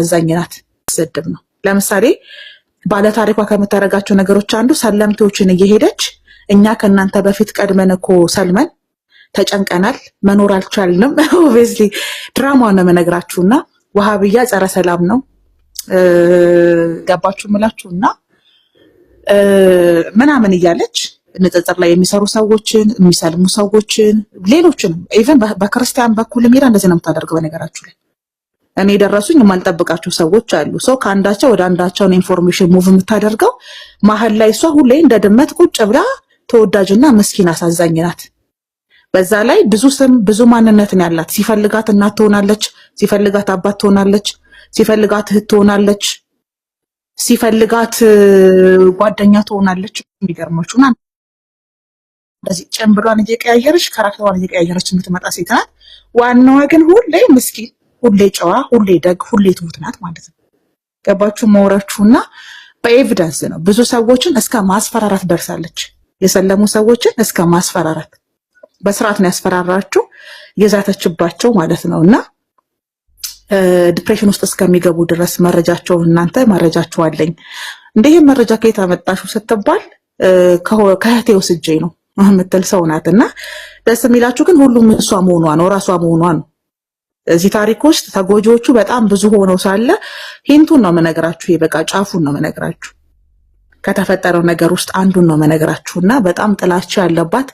አዛኝናት ስድብ ነው። ለምሳሌ ባለ ታሪኳ ከምታደርጋቸው ነገሮች አንዱ ሰለምቴዎችን እየሄደች እኛ ከእናንተ በፊት ቀድመን እኮ ሰልመን ተጨንቀናል፣ መኖር አልቻልንም። ኦብቪየስሊ ድራማ ነው የምነግራችሁና ወሃብያ ጸረ ሰላም ነው። ገባችሁ ምላችሁና ምናምን እያለች ንጽጽር ላይ የሚሰሩ ሰዎችን የሚሰልሙ ሰዎችን ሌሎችን ኢቨን በክርስቲያን በኩል ሄዳ እንደዚህ ነው የምታደርገው። በነገራችሁ ላይ እኔ የደረሱኝ የማልጠብቃቸው ሰዎች አሉ። ሰው ከአንዳቸው ወደ አንዳቸውን ኢንፎርሜሽን ሙቭ የምታደርገው መሀል ላይ እሷ ሁሌ እንደ ድመት ቁጭ ብላ ተወዳጅና ምስኪን አሳዛኝ ናት። በዛ ላይ ብዙ ስም ብዙ ማንነት ነው ያላት። ሲፈልጋት እናት ትሆናለች፣ ሲፈልጋት አባት ትሆናለች፣ ሲፈልጋት እህት ትሆናለች፣ ሲፈልጋት ጓደኛ ትሆናለች። የሚገርማችሁና እንደዚህ ጭንብሏን እየቀያየረች ካራክተሯን እየቀያየረች የምትመጣ ሴት ናት። ዋናዋ ግን ሁሌ ምስኪን፣ ሁሌ ጨዋ፣ ሁሌ ደግ፣ ሁሌ ትሁት ናት ማለት ነው። ገባችሁ መውራችሁና በኤቪደንስ ነው። ብዙ ሰዎችን እስከ ማስፈራራት ደርሳለች። የሰለሙ ሰዎችን እስከ ማስፈራራት በስርዓት ነው ያስፈራራችሁ፣ የዛተችባቸው ማለት ነውና ዲፕሬሽን ውስጥ እስከሚገቡ ድረስ መረጃቸው እናንተ መረጃቸው አለኝ። እንደዚህ መረጃ ከየት አመጣችሁ ስትባል ከእህቴ ወስጄ ነው የምትል ሰው ናትና ደስ የሚላችሁ ግን ሁሉም እሷ መሆኗ ነው፣ ራሷ መሆኗ ነው። እዚህ ታሪክ ውስጥ ተጎጂዎቹ በጣም ብዙ ሆነው ሳለ ሂንቱን ነው መነግራችሁ፣ በቃ ጫፉን ነው መነግራችሁ። ከተፈጠረው ነገር ውስጥ አንዱን ነው መነግራችሁና በጣም ጥላቻ ያለባት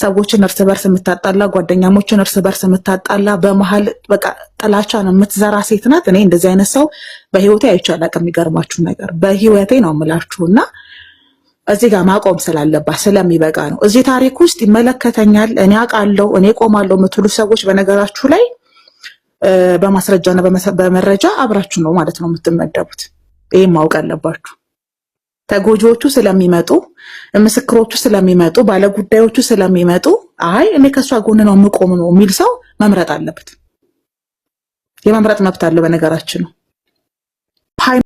ሰዎችን እርስ በርስ የምታጣላ ጓደኛሞችን እርስ በርስ የምታጣላ በመሃል በቃ ጥላቻ ነው የምትዘራ ሴት ናት። እኔ እንደዚህ አይነት ሰው በህይወቴ አይቼ አላውቅም። የሚገርማችሁ ነገር በህይወቴ ነው የምላችሁና እዚህ ጋር ማቆም ስላለባት ስለሚበቃ ነው። እዚህ ታሪክ ውስጥ ይመለከተኛል፣ እኔ አውቃለሁ፣ እኔ ቆማለሁ የምትሉ ሰዎች በነገራችሁ ላይ በማስረጃና በመረጃ አብራችሁ ነው ማለት ነው የምትመደቡት። ይሄን ማወቅ አለባችሁ። ተጎጂዎቹ ስለሚመጡ፣ ምስክሮቹ ስለሚመጡ፣ ባለጉዳዮቹ ስለሚመጡ አይ እኔ ከሷ ጎን ነው የምቆም ነው የሚል ሰው መምረጥ አለበት። የመምረጥ መብት አለው በነገራችን ነው።